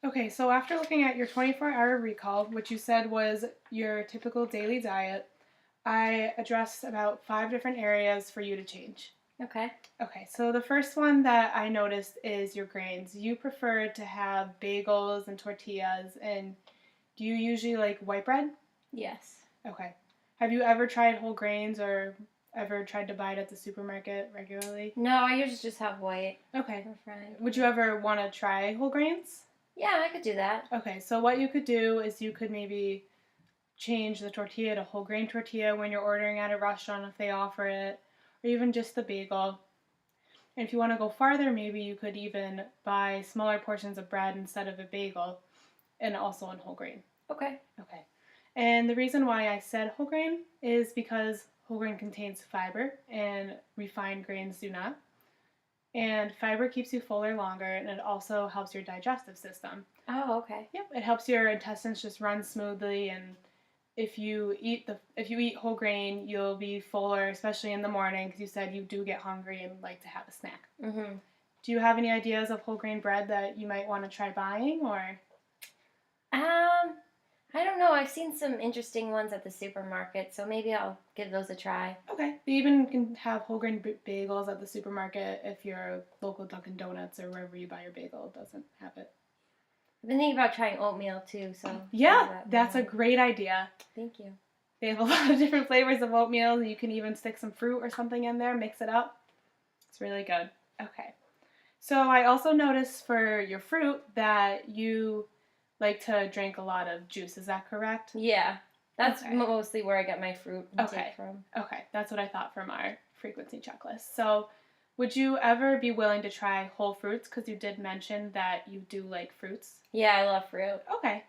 Okay, so after looking at your 24-hour recall, which you said was your typical daily diet, I addressed about 5 different areas for you to change. Okay. Okay, so the first one that I noticed is your grains. You prefer to have bagels and tortillas, and do you usually like white bread? Yes. Okay. Have you ever tried whole grains or ever tried to buy it at the supermarket regularly? No, I usually just have white Okay. for fried. Would you ever want to try whole grains? Yeah, I could do that. Okay, so what you could do is you could maybe change the tortilla to whole grain tortilla when you're ordering at a restaurant if they offer it, or even just the bagel. And if you want to go farther, maybe you could even buy smaller portions of bread instead of a bagel and also on whole grain. Okay. Okay. And the reason why I said whole grain is because whole grain contains fiber and refined grains do not. And fiber keeps you fuller longer and it also helps your digestive system. Oh, okay. Yep, it helps your intestines just run smoothly, and if you eat whole grain, you'll be fuller, especially in the morning because you said you do get hungry and like to have a snack. Mhm. Do you have any ideas of whole grain bread that you might want to try buying or? I don't know. I've seen some interesting ones at the supermarket, so maybe I'll give those a try. Okay. They even can have whole grain bagels at the supermarket if your local Dunkin' Donuts or wherever you buy your bagel doesn't have it. I've been thinking about trying oatmeal too, so Yeah, that's a great idea. Thank you. They have a lot of different flavors of oatmeal. You can even stick some fruit or something in there, mix it up. It's really good. Okay. So I also noticed for your fruit that you like to drink a lot of juice. Is that correct? Yeah, that's Okay. mostly where I get my fruit intake from. Okay, that's what I thought from our frequency checklist. So would you ever be willing to try whole fruits? Because you did mention that you do like fruits. Yeah, I love fruit. Okay.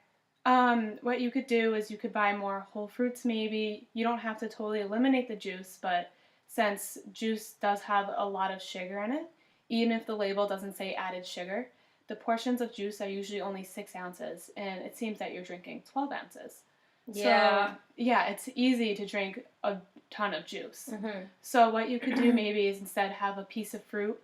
What you could do is you could buy more whole fruits maybe. You don't have to totally eliminate the juice, but since juice does have a lot of sugar in it, even if the label doesn't say added sugar, the portions of juice are usually only 6 ounces, and it seems that you're drinking 12 ounces. Yeah. So, yeah, it's easy to drink a ton of juice. Mhm. So what you could do maybe is instead have a piece of fruit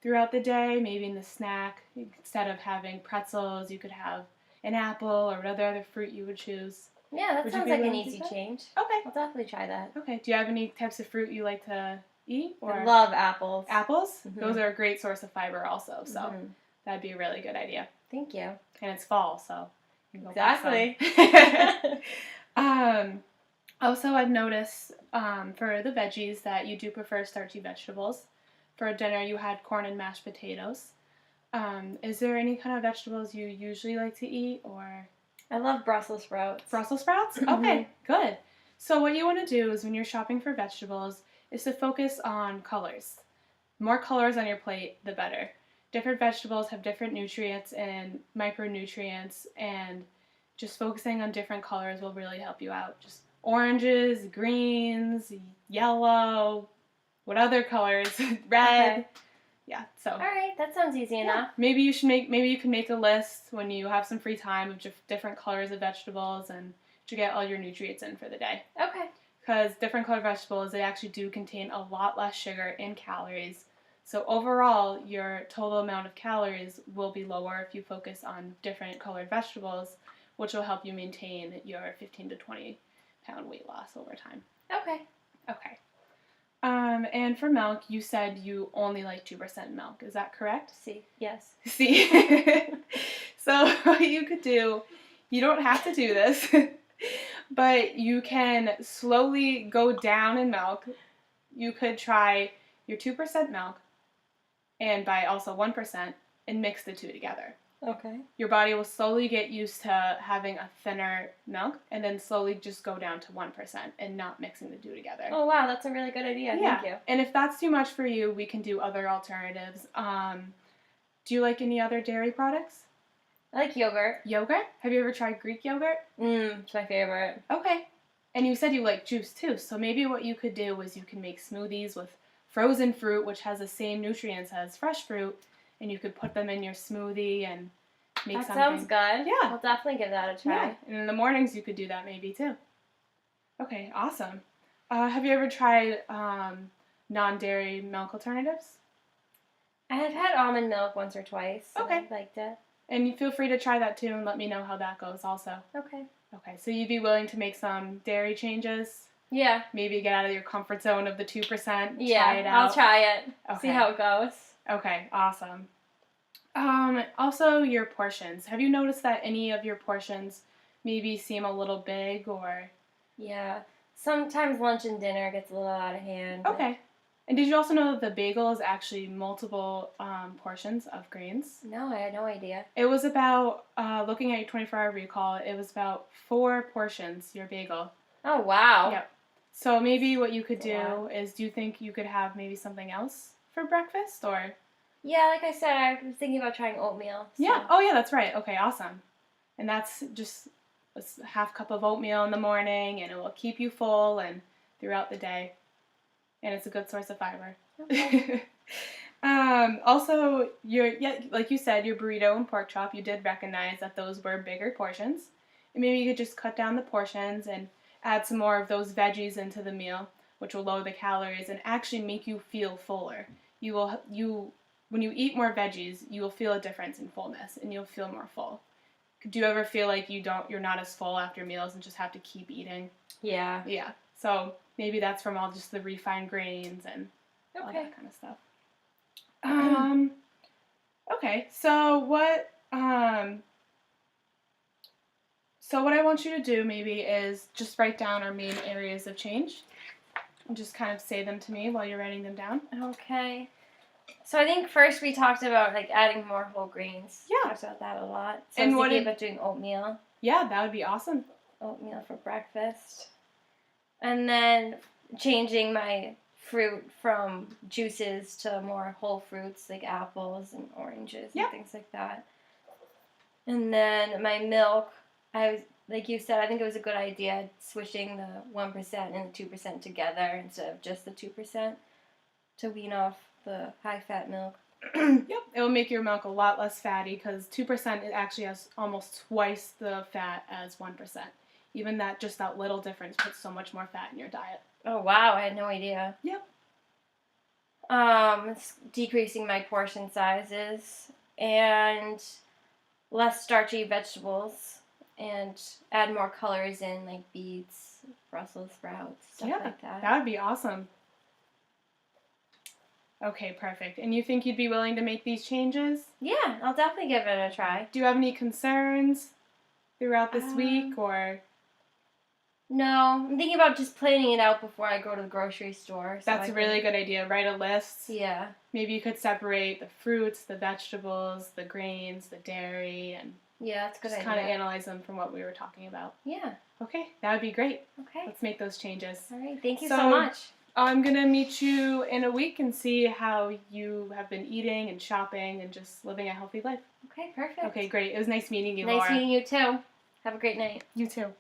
throughout the day, maybe in the snack. Instead of having pretzels, you could have an apple or whatever other fruit you would choose. Yeah, that Would you sounds be like an willing to easy do that? change. Okay. I'll definitely try that. Okay. Do you have any types of fruit you like to eat? Or I love apples. apples? Mhm. Those are a great source of fiber also, so Mhm. that'd be a really good idea. Thank you. And it's fall, so you can go Exactly. get some. Also, I've noticed for the veggies that you do prefer starchy vegetables. For dinner, you had corn and mashed potatoes. Is there any kind of vegetables you usually like to eat, or I love Brussels sprouts. Brussels sprouts? Okay, good. So what you want to do is when you're shopping for vegetables is to focus on colors. The more colors on your plate, the better. Different vegetables have different nutrients and micronutrients, and just focusing on different colors will really help you out. Just oranges, greens, yellow, what other colors? Red. Okay. Yeah, so. All right, that sounds easy enough. Maybe you can make a list when you have some free time of just different colors of vegetables and to get all your nutrients in for the day. Okay. Because different colored vegetables, they actually do contain a lot less sugar and calories. So overall, your total amount of calories will be lower if you focus on different colored vegetables, which will help you maintain your 15 to 20 pound weight loss over time. Okay. Okay. And for milk, you said you only like 2% milk. Is that correct? See. Yes. See? So what you could do, you don't have to do this, but you can slowly go down in milk. You could try your 2% milk and buy also 1% and mix the two together. Okay. Your body will slowly get used to having a thinner milk and then slowly just go down to 1% and not mixing the two together. Oh, wow, that's a really good idea. Yeah. Thank you. And if that's too much for you, we can do other alternatives. Do you like any other dairy products? I like yogurt. Yogurt? Have you ever tried Greek yogurt? It's my favorite. Okay. And you said you like juice too, so maybe what you could do is you can make smoothies with frozen fruit, which has the same nutrients as fresh fruit, and you could put them in your smoothie and make something. That sounds good. Yeah. I'll definitely give that a try. Yeah. And in the mornings you could do that maybe too. Okay, awesome. Have you ever tried non-dairy milk alternatives? I have had almond milk once or twice. Okay. I liked it. And you feel free to try that too and let me know how that goes also. Okay. Okay, so you'd be willing to make some dairy changes? Yeah. Maybe get out of your comfort zone of the 2%, Yeah, try it out? I'll try it. Okay. See how it goes. Okay, awesome. Also, your portions. Have you noticed that any of your portions maybe seem a little big or... Yeah. Sometimes lunch and dinner gets a little out of hand. but- Okay. And did you also know that the bagel is actually multiple portions of grains? No, I had no idea. It was about, looking at your 24-hour recall, it was about 4 portions, your bagel. Oh, wow. Yep. So maybe what you could That's a do is, do you think you could have maybe something else for breakfast, or? Yeah, like I said, I was thinking about trying oatmeal. So. Yeah. Oh, yeah, that's right. Okay, awesome. And that's just a half cup of oatmeal in the morning, and it will keep you full and throughout the day. And it's a good source of fiber. Okay. Also, like you said, your burrito and pork chop, you did recognize that those were bigger portions. And maybe you could just cut down the portions and add some more of those veggies into the meal, which will lower the calories and actually make you feel fuller. When you eat more veggies, you will feel a difference in fullness, and you'll feel more full. Do you ever feel like you're not as full after meals and just have to keep eating? Yeah. Yeah. So maybe that's from all just the refined grains and all Okay. that kind of stuff. Okay. So what I want you to do maybe is just write down our main areas of change and just kind of say them to me while you're writing them down. Okay. So I think first we talked about like adding more whole grains. Yeah. Talked about that a lot. So And I was what thinking did- about doing oatmeal. Yeah, that would be awesome. Oatmeal for breakfast. And then changing my fruit from juices to more whole fruits like apples and oranges Yeah. and things like that. And then my milk, like you said, I think it was a good idea switching the 1% and the 2% together instead of just the 2% to wean off the high-fat milk. Yep, it will make your milk a lot less fatty because 2% it actually has almost twice the fat as 1%. Even that little difference puts so much more fat in your diet. Oh wow, I had no idea. Yep. It's decreasing my portion sizes and less starchy vegetables and add more colors in like beets, Brussels sprouts, stuff like that. That would be awesome. Okay, perfect. And you think you'd be willing to make these changes? Yeah, I'll definitely give it a try. Do you have any concerns throughout this week or? No, I'm thinking about just planning it out before I go to the grocery store. So That's a really good idea. Write a list. Yeah. Maybe you could separate the fruits, the vegetables, the grains, the dairy, and Yeah, that's a good just idea. kind of analyze them from what we were talking about. Yeah. Okay, that would be great. Okay. Let's make those changes. All right. Thank you So- so much. I'm going to meet you in a week and see how you have been eating and shopping and just living a healthy life. Okay, perfect. Okay, great. It was nice meeting you, Nice Laura. meeting you too. Have a great night. You too.